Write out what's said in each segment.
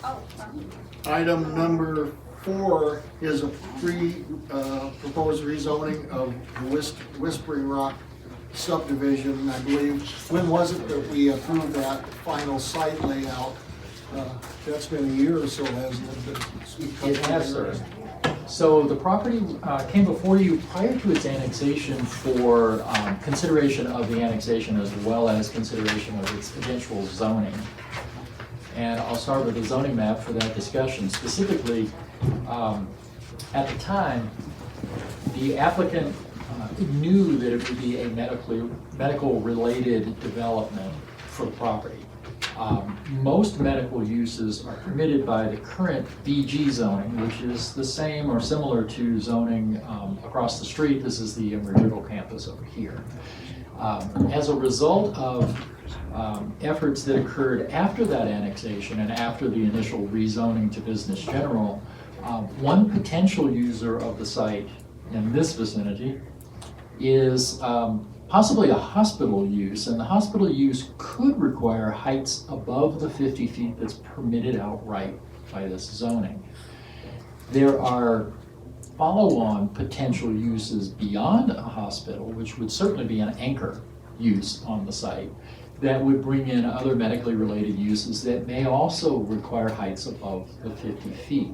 Oh, fine. Item number 4 is a proposed rezoning of the Whispering Rock subdivision, I believe. When was it that we approved that final site layout? That's been a year or so, hasn't it? It has, sir. So the property came before you prior to its annexation for consideration of the annexation as well as consideration of its eventual zoning. And I'll start with the zoning map for that discussion. Specifically, at the time, the applicant knew that it would be a medical related development for the property. Most medical uses are permitted by the current BG zoning, which is the same or similar to zoning across the street. This is the Emerald campus over here. As a result of efforts that occurred after that annexation and after the initial rezoning to business general, one potential user of the site in this vicinity is possibly a hospital use, and the hospital use could require heights above the 50 feet that's permitted outright by this zoning. There are follow-on potential uses beyond a hospital, which would certainly be an anchor use on the site, that would bring in other medically related uses that may also require heights above the 50 feet.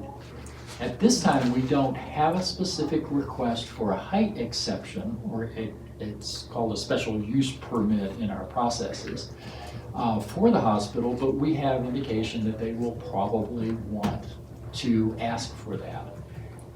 At this time, we don't have a specific request for a height exception, or it's called a special use permit in our processes for the hospital, but we have indication that they will probably want to ask for that.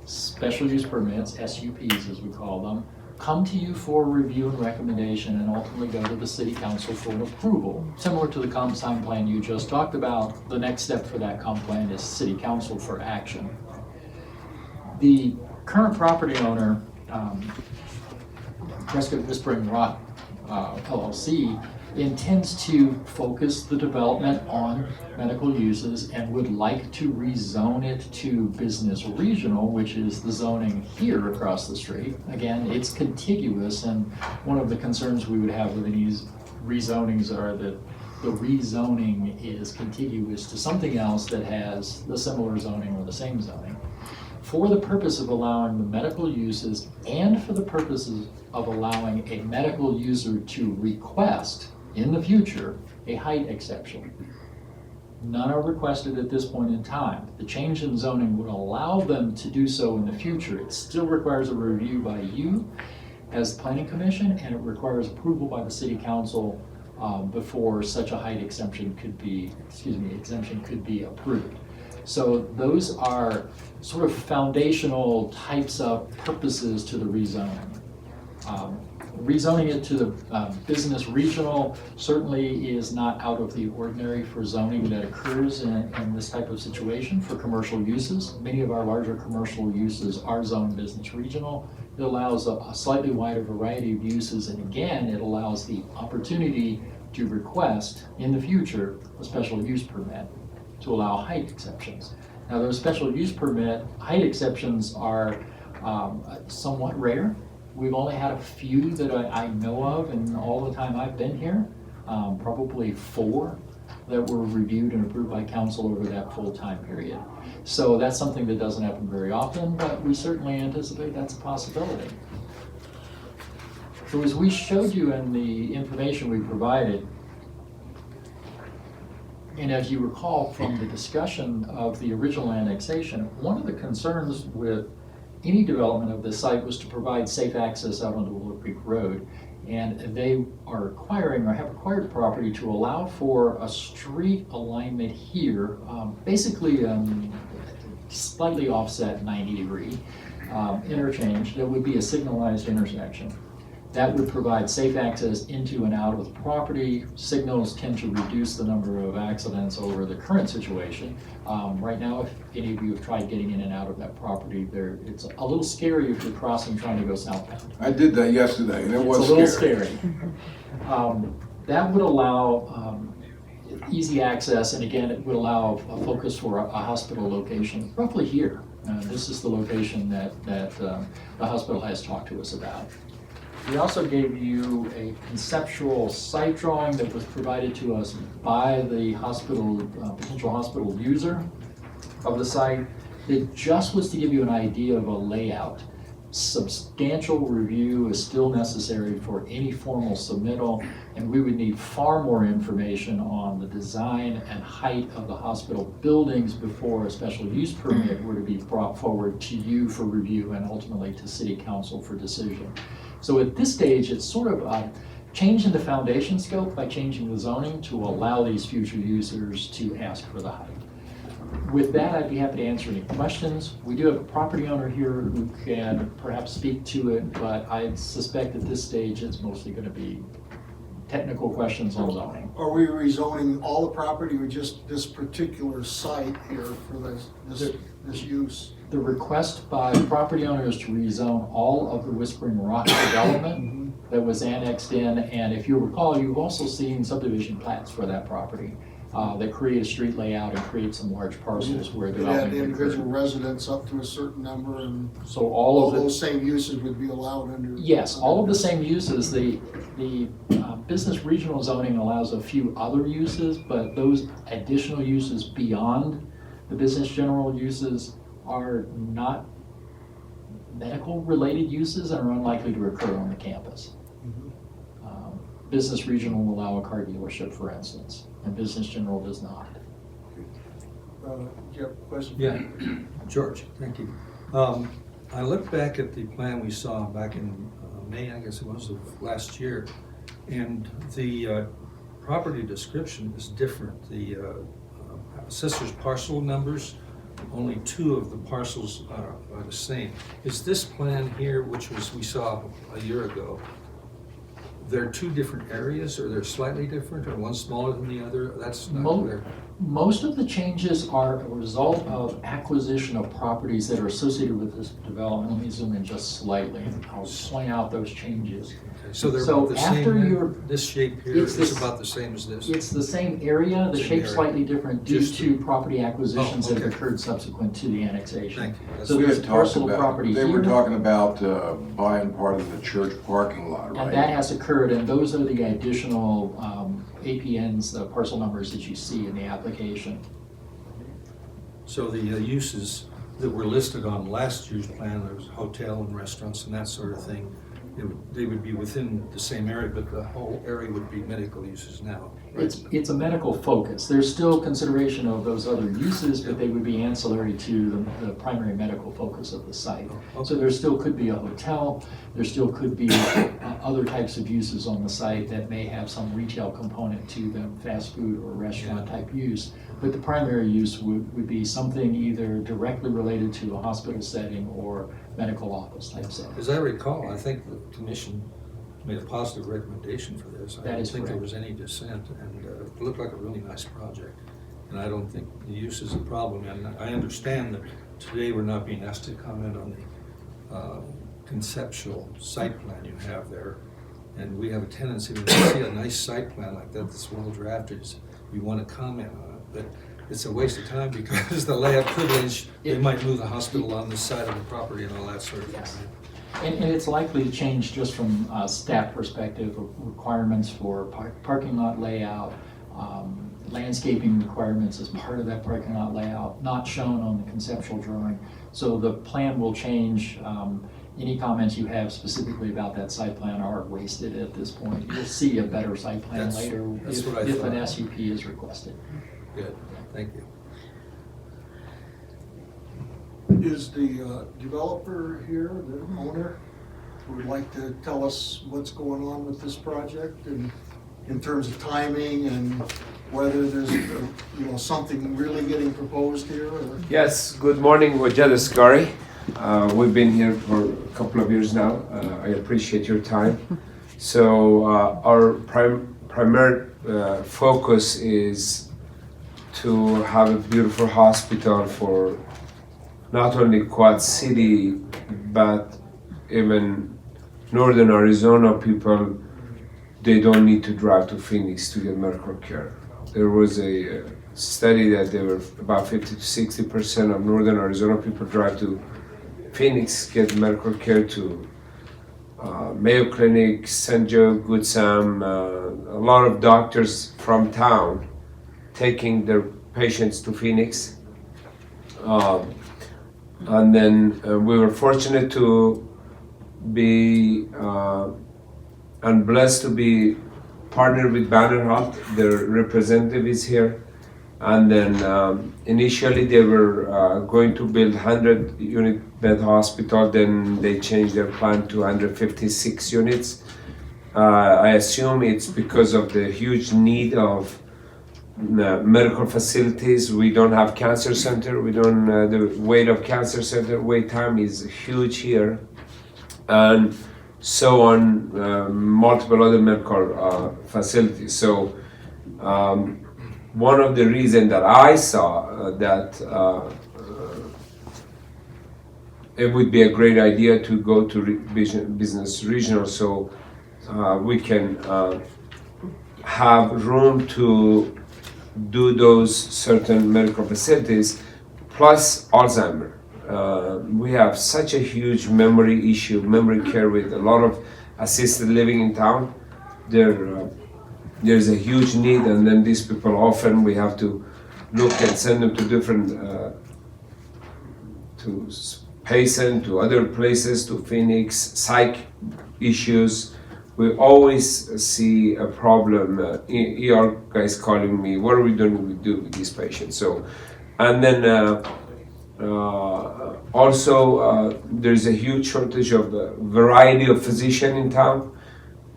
Special use permits, SUPs as we call them, come to you for review and recommendation and ultimately go to the city council for an approval. Similar to the comp time plan you just talked about, the next step for that comp plan is city council for action. The current property owner, Prescott Whispering Rock LLC, intends to focus the development on medical uses and would like to rezone it to business regional, which is the zoning here across the street. Again, it's contiguous, and one of the concerns we would have with these rezonings are that the rezoning is contiguous to something else that has the similar zoning or the same zoning. For the purpose of allowing the medical uses and for the purposes of allowing a medical user to request in the future a height exception. None are requested at this point in time. The change in zoning would allow them to do so in the future. It still requires a review by you as the planning commission, and it requires approval by the city council before such a height exemption could be approved. So those are sort of foundational types of purposes to the rezoning. Rezoning it to the business regional certainly is not out of the ordinary for zoning that occurs in this type of situation for commercial uses. Many of our larger commercial uses are zoned business regional. It allows a slightly wider variety of uses, and again, it allows the opportunity to request in the future a special use permit to allow height exceptions. Now, those special use permit height exceptions are somewhat rare. We've only had a few that I know of in all the time I've been here, probably 4 that were reviewed and approved by council over that full time period. So that's something that doesn't happen very often, but we certainly anticipate that's a possibility. So as we showed you in the information we provided, and as you recall from the discussion of the original annexation, one of the concerns with any development of this site was to provide safe access out onto Willow Creek Road. And they are requiring or have required the property to allow for a street alignment here, basically slightly offset 90-degree interchange that would be a signalized intersection. That would provide safe access into and out of the property. Signals tend to reduce the number of accidents over the current situation. Right now, if any of you have tried getting in and out of that property, it's a little scary if you're crossing trying to go southbound. I did that yesterday, and it was It's a little scary. That would allow easy access, and again, it would allow a focus for a hospital location roughly here. This is the location that the hospital has talked to us about. We also gave you a conceptual site drawing that was provided to us by the hospital, potential hospital user. of the site. It just was to give you an idea of a layout. Substantial review is still necessary for any formal submittal, and we would need far more information on the design and height of the hospital buildings before a special use permit were to be brought forward to you for review and ultimately to City Council for decision. So at this stage, it's sort of changing the foundation scope by changing the zoning to allow these future users to ask for the height. With that, I'd be happy to answer any questions. We do have a property owner here who can perhaps speak to it, but I suspect at this stage it's mostly going to be technical questions on zoning. Are we rezoning all the property or just this particular site here for this use? The request by the property owner is to rezone all of the Whispering Rock development that was annexed in, and if you recall, you've also seen subdivision plats for that property that create a street layout and create some large parcels where It had development the occurred. individual residents up to a certain number, and So all all of it. those same uses would be allowed under. Yes, all of the same uses. The business regional zoning allows a few other uses, but those additional uses beyond the business general uses are not medical related uses and are unlikely to occur on the campus. Business regional will allow a car dealership, for instance, and business general does not. Do you have a question? Yeah, George, thank you. I looked back at the plan we saw back in May, I guess it was, of last year, and the property description is different. The assessor's parcel numbers, only 2 of the parcels are the same. Is this plan here, which was we saw a year ago, they're 2 different areas, or they're slightly different, or one smaller than the other? That's not clear. Most of the changes are a result of acquisition of properties that are associated with this development. Let me zoom in just slightly. I'll point out those changes. Okay, so they're So about the after same, you're- then? This shape here It's is this- about the same as this? It's the same area, the Same shape's area. slightly different due Just- to property acquisitions Oh, that have okay. occurred subsequent to the annexation. Thank you. That's- So We there's had a talked parcel of about, property they were here, talking about buying part of the church parking lot, right? and that has occurred, and those are the additional APNs, the parcel numbers that you see in the application. So the uses that were listed on last year's plan, there was hotel and restaurants and that sort of thing, they would be within the same area, but the whole area would be medical uses now, right? It's a medical focus. There's still consideration of those other uses, but they would be ancillary to the primary medical focus of the site. Oh, So okay. there still could be a hotel, there still could be other types of uses on the site that may have some retail component to them, fast food or restaurant type use. But the primary use would be something either directly related to a hospital setting or medical office type setting. As I recall, I think the commission made a positive recommendation for this. I That don't is think there correct. was any dissent, and it looked like a really nice project. And I don't think the use is a problem, and I understand that today we're not being asked to comment on the conceptual site plan you have there. And we have a tendency, when we see a nice site plan like that that's well drafted, we want to comment on it. But it's a waste of time because the layout privilege, they might move the hospital on this side of the property and all that sort of thing. Yes. And it's likely to change just from a staff perspective, of requirements for parking lot layout, landscaping requirements as part of that parking lot layout, not shown on the conceptual drawing. So the plan will change. Any comments you have specifically about that site plan are wasted at this point. You'll see a better site plan That's- later that's if what I if an thought. SUP is requested. Good, thank you. Is the developer here, the owner, who would like to tell us what's going on with this project and in terms of timing and whether there's, something really getting proposed here or? Yes, good morning, Wajad Asghari. We've been here for a couple of years now. I appreciate your time. So our primary focus is to have a beautiful hospital for not only Quad City, but even Northern Arizona people. They don't need to drive to Phoenix to get medical care. There was a study that there were about 50 to 60% of Northern Arizona people drive to Phoenix, get medical care to Mayo Clinic, St. Joe, Good Sam, a lot of doctors from town taking their patients to Phoenix. And then we were fortunate to be and blessed to be partnered with Banner Health. Their representative is here. And then initially they were going to build 100-unit bed hospital. Then they changed their plan to 156 units. I assume it's because of the huge need of medical facilities. We don't have cancer center. We don't. The wait of cancer center wait time is huge here, and so on multiple other medical facilities. So one of the reasons that I saw that it would be a great idea to go to business regional, so we can have room to do those certain medical facilities, plus Alzheimer. We have such a huge memory issue, memory care with a lot of assisted living in town. There's a huge need, and then these people often we have to look and send them to different, to Payson, to other places, to Phoenix, psych issues. We always see a problem. ER guys calling me, what are we going to do with these patients? So, and then also there's a huge shortage of a variety of physicians in town.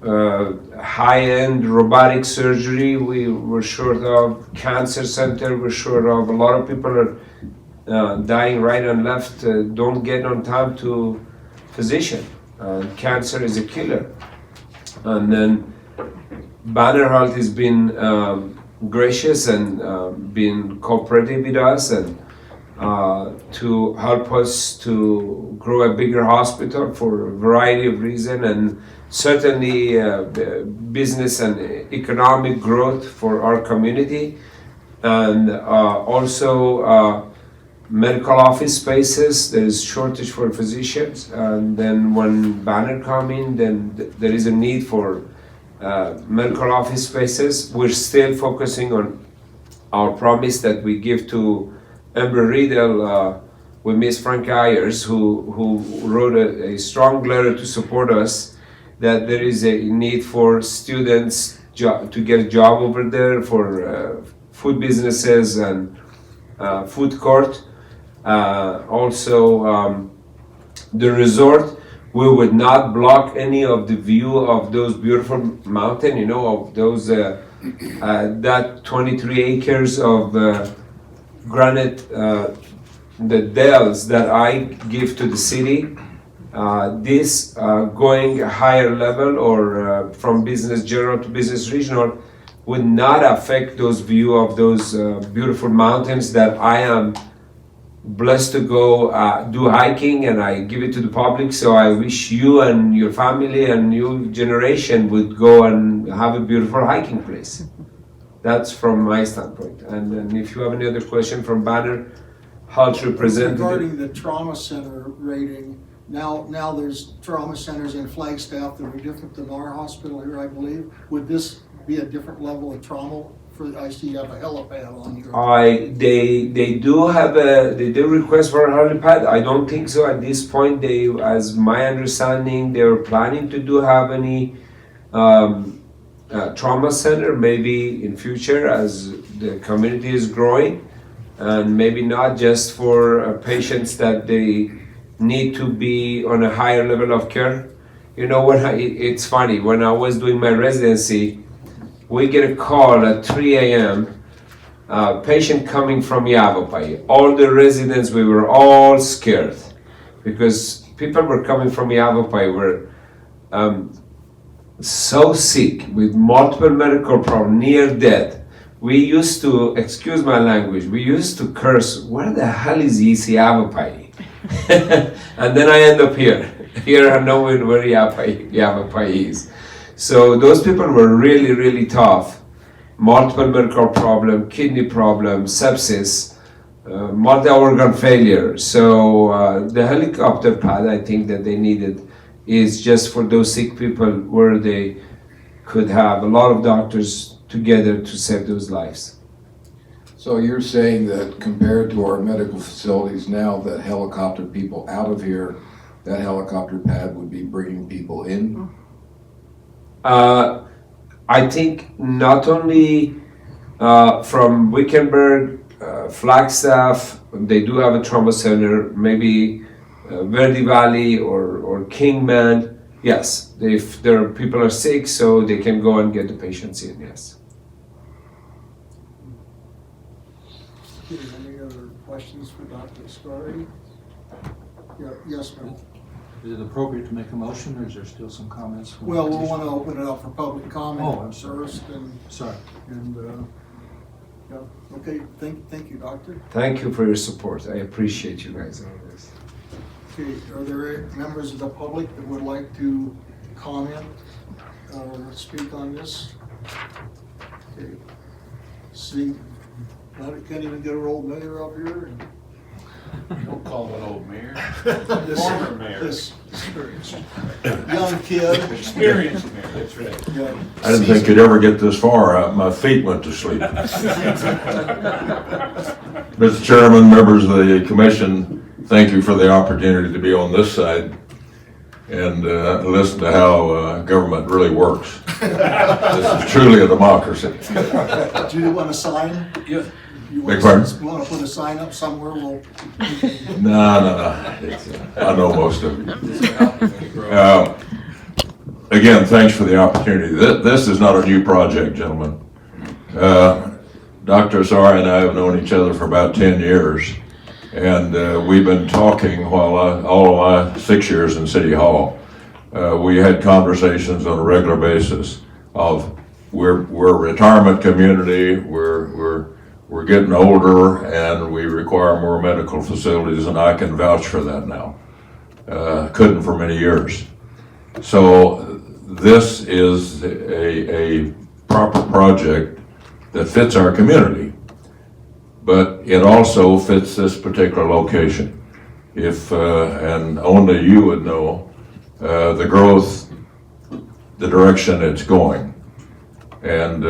High-end robotic surgery, we were short of. Cancer center, we're short of. A lot of people are dying right and left, don't get on time to physician. Cancer is a killer. And then Banner Health has been gracious and been cooperative with us and to help us to grow a bigger hospital for a variety of reasons, and certainly business and economic growth for our community, and also medical office spaces. There is shortage for physicians, and then when Banner come in, then there is a need for medical office spaces. We're still focusing on our promise that we give to Embry-Riddle with Miss Frank Ayers, who wrote a strong letter to support us, that there is a need for students to get a job over there, for food businesses and food court. Also, the resort, we would not block any of the view of those beautiful mountain, you know, of those, that 23 acres of granite, the dells that I give to the city. This going a higher level or from business general to business regional would not affect those view of those beautiful mountains that I am blessed to go do hiking, and I give it to the public. So I wish you and your family and new generation would go and have a beautiful hiking place. That's from my standpoint. And then if you have any other question from Banner Health representative. Regarding the trauma center rating, now there's trauma centers in Flagstaff that are different than our hospital here, I believe. Would this be a different level of trauma? I see you have a helipad on your. They do request for a helipad. I don't think so at this point. As my understanding, they were planning to have any trauma center maybe in future as the community is growing, and maybe not just for patients that they need to be on a higher level of care. You know, it's funny, when I was doing my residency, we get a call at 3 a.m., patient coming from Yavapai. All the residents, we were all scared because people were coming from Yavapai were so sick with multiple medical problems, near death. We used to, excuse my language, we used to curse, where the hell is Yavapai? And then I end up here I know where Yavapai is. So those people were really, really tough. Multiple medical problem, kidney problem, sepsis, multi-organ failure. So the helicopter pad, I think that they needed is just for those sick people where they could have a lot of doctors together to save those lives. So you're saying that compared to our medical facilities now that helicopter people out of here, that helicopter pad would be bringing people in? I think not only from Wickenburg, Flagstaff, they do have a trauma center, maybe Verde Valley or Kingman. Yes, if their people are sick, so they can go and get the patients in, yes. Any other questions for Dr. Ascari? Yeah, yes, ma'am. Is it appropriate to make a motion, or is there still some comments? from the Well, we'll petition? want to open it up for public Oh, comment I'm sorry. first, Sorry. yeah, okay, thank you, doctor. Thank you for your support. I appreciate you guys on this. Okay, are there members of the public that would like to comment or speak on this? Okay, see, I can't even get our old mayor up here. Don't call it old mayor. This- Former mayor. This young kid. Experienced mayor, that's right. Yeah. I didn't think you'd ever get this far. My feet went to sleep. Mr. Chairman, members of the commission, thank you for the opportunity to be on this side and listen to how government really works. This is truly a democracy. Do you want a sign? Yeah. You Beg pardon? want to put a sign up somewhere? We'll, No. I know most of you. Again, thanks for the opportunity. This is not a new project, gentlemen. Dr. Ascari and I have known each other for about 10 years, and we've been talking while all of my 6 years in City Hall. We had conversations on a regular basis of we're a retirement community, we're getting older, and we require more medical facilities, and I can vouch for that now. Couldn't for many years. So this is a proper project that fits our community, but it also fits this particular location. If, and only you would know, the growth, the direction it's going. And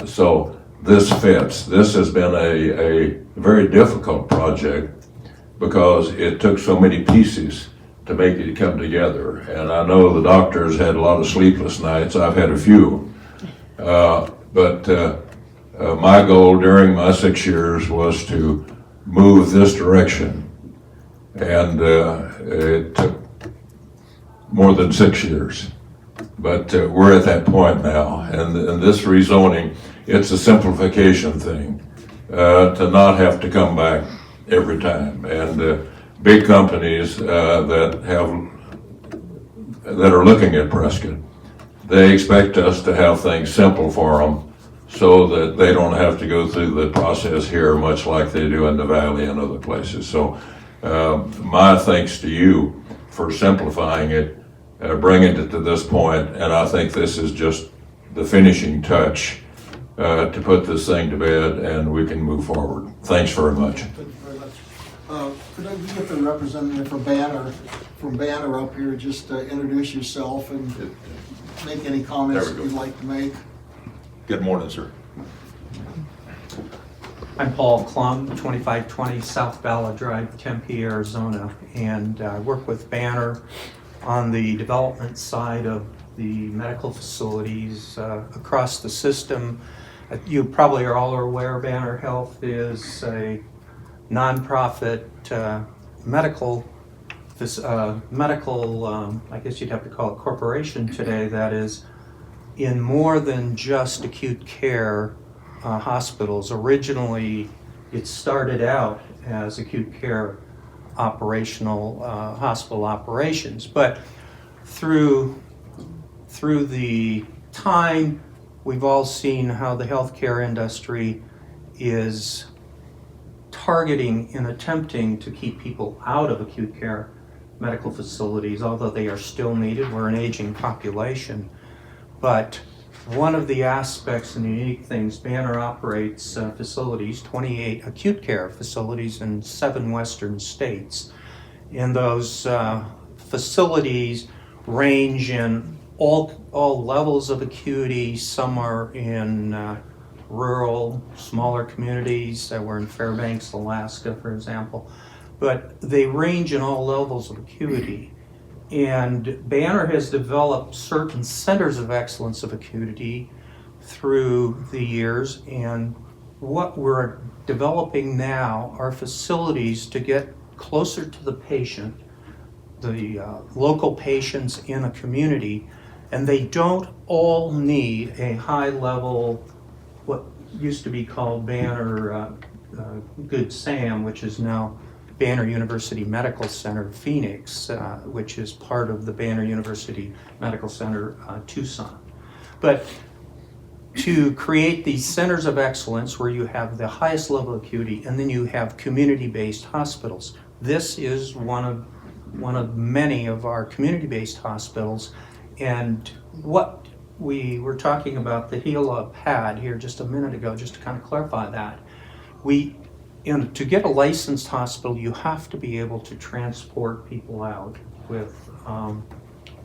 so this fits. This has been a very difficult project because it took so many pieces to make it come together. And I know the doctors had a lot of sleepless nights. I've had a few. But my goal during my 6 years was to move this direction. And it took more than 6 years. But we're at that point now. And this rezoning, it's a simplification thing, to not have to come back every time. And big companies that are looking at Prescott, they expect us to have things simple for them so that they don't have to go through the process here much like they do in the Valley and other places. So my thanks to you for simplifying it, bringing it to this point, and I think this is just the finishing touch to put this thing to bed and we can move forward. Thanks very much. thank you very much. Could I get the representative from Banner up here, just introduce yourself and make any comments There we that go. you'd like to make? Good morning, sir. I'm Paul Klum, 2520 South Bala Drive, Tempe, Arizona, and I work with Banner on the development side of the medical facilities across the system. You probably are all aware Banner Health is a nonprofit medical, I guess you'd have to call it corporation today, that is in more than just acute care hospitals. Originally, it started out as acute care operational hospital operations, but through the time, we've all seen how the healthcare industry is targeting and attempting to keep people out of acute care medical facilities, although they are still needed. We're an aging population. But one of the aspects and unique things, Banner operates facilities, 28 acute care facilities in 7 western states. And those facilities range in all levels of acuity. Some are in rural, smaller communities that were in Fairbanks, Alaska, for example. But they range in all levels of acuity. And Banner has developed certain centers of excellence of acuity through the years. And what we're developing now are facilities to get closer to the patient, the local patients in a community, and they don't all need a high-level, what used to be called Banner Good Sam, which is now Banner University Medical Center Phoenix, which is part of the Banner University Medical Center Tucson. But to create these centers of excellence where you have the highest level of acuity and then you have community-based hospitals. This is one of many of our community-based hospitals. And what we were talking about, the HELA pad here just a minute ago, just to kind of clarify that, to get a licensed hospital, you have to be able to transport people out with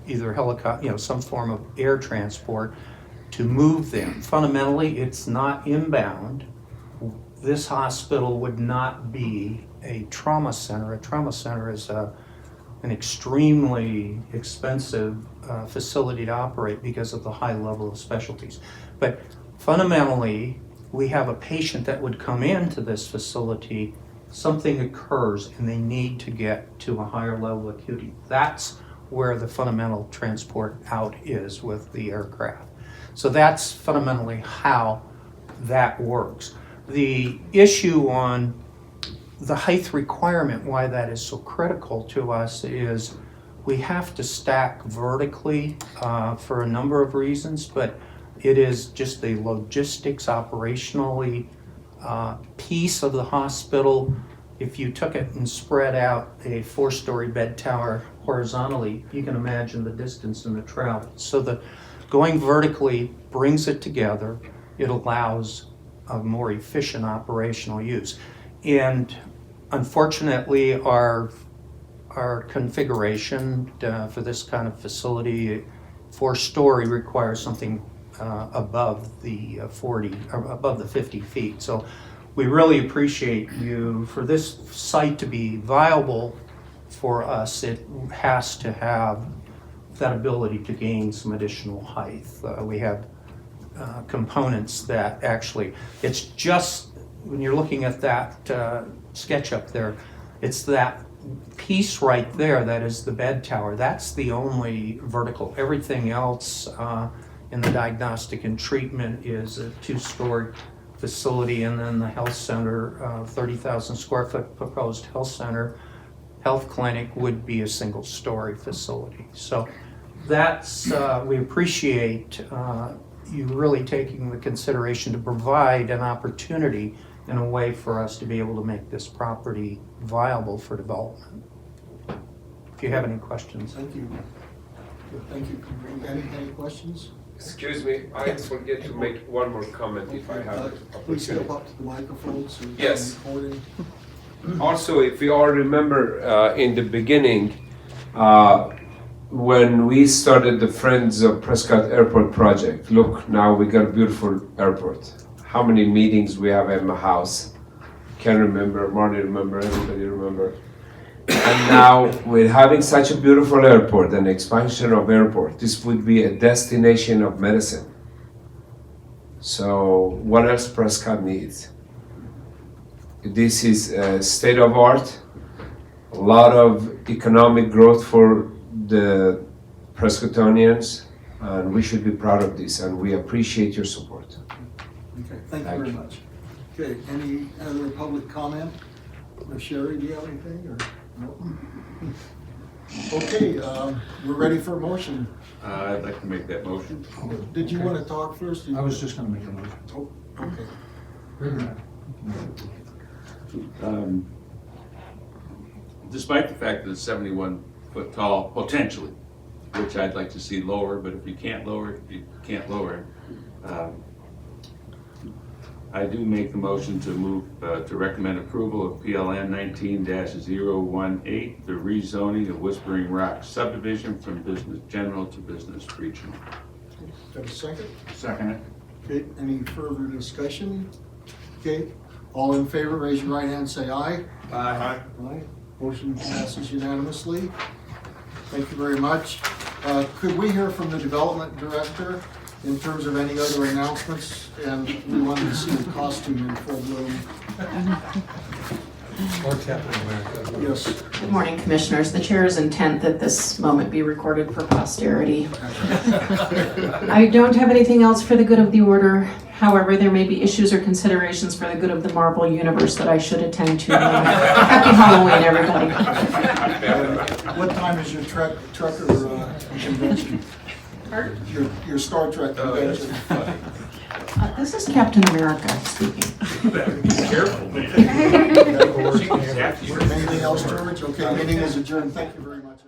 either helicopter, some form of air transport to move them. Fundamentally, it's not inbound. This hospital would not be a trauma center. A trauma center is an extremely expensive facility to operate because of the high level of specialties. But fundamentally, we have a patient that would come into this facility, something occurs and they need to get to a higher level of acuity. That's where the fundamental transport out is with the aircraft. So that's fundamentally how that works. The issue on the height requirement, why that is so critical to us, is we have to stack vertically for a number of reasons, but it is just the logistics operationally piece of the hospital. If you took it and spread out a 4-story bed tower horizontally, you can imagine the distance and the travel. So the going vertically brings it together. It allows a more efficient operational use. And unfortunately, our configuration for this kind of facility, 4-story, requires something above the 40, or above the 50 feet. So we really appreciate you. For this site to be viable for us, it has to have that ability to gain some additional height. We have components that actually, it's just, when you're looking at that sketch up there, it's that piece right there that is the bed tower. That's the only vertical. Everything else in the diagnostic and treatment is a 2-story facility, and then the health center, 30,000 square foot proposed health center, health clinic would be a 1-story facility. So that's, we appreciate you really taking the consideration to provide an opportunity in a way for us to be able to make this property viable for development. If you have any questions. Thank you. Thank you. Any questions? Excuse me, I forget to make one more comment if I have Please step opportunity. up to the microphone so you can Yes. record it. Also, if you all remember in the beginning, when we started the Friends of Prescott Airport project, look, now we got a beautiful airport. How many meetings we have at my house? Can't remember, Marty remember, everybody remember. And now we're having such a beautiful airport and expansion of airport. This would be a destination of medicine. So what else Prescott needs? This is state of art, a lot of economic growth for the Prescottonians, and we should be proud of this, and we appreciate your support. Okay, thank you Thank very you. much. Okay, any other public comment? Sherry, do you have anything, or no? Okay, we're ready for a motion. I'd like to make that motion. Did you want to talk first? I was just gonna make a motion. Oh, okay. Despite the fact that it's 71 foot tall, potentially, which I'd like to see lower, but if you can't lower it, you can't lower it. I do make the motion to move, to recommend approval of PLN 19-018, the rezoning of Whispering Rock subdivision from business general to business regional. Got a second? Second it. Okay, any further discussion? Okay, all in favor, raise your right hand, say aye. Aye. Aye. Motion passes unanimously. Thank you very much. Could we hear from the development director in terms of any other announcements? And we wanted to see the costume in full bloom. Or Captain America. Yes. Good morning, Commissioners. The Chair's intent that this moment be recorded for posterity. I don't have anything else for the good of the order. However, there may be issues or considerations for the good of the Marvel Universe that I should attend to. Happy Halloween, everybody. What time is your trucker convention? Your Star Trek convention? This is Captain America speaking. Anything else, George? Okay, meeting is adjourned. Thank you very much.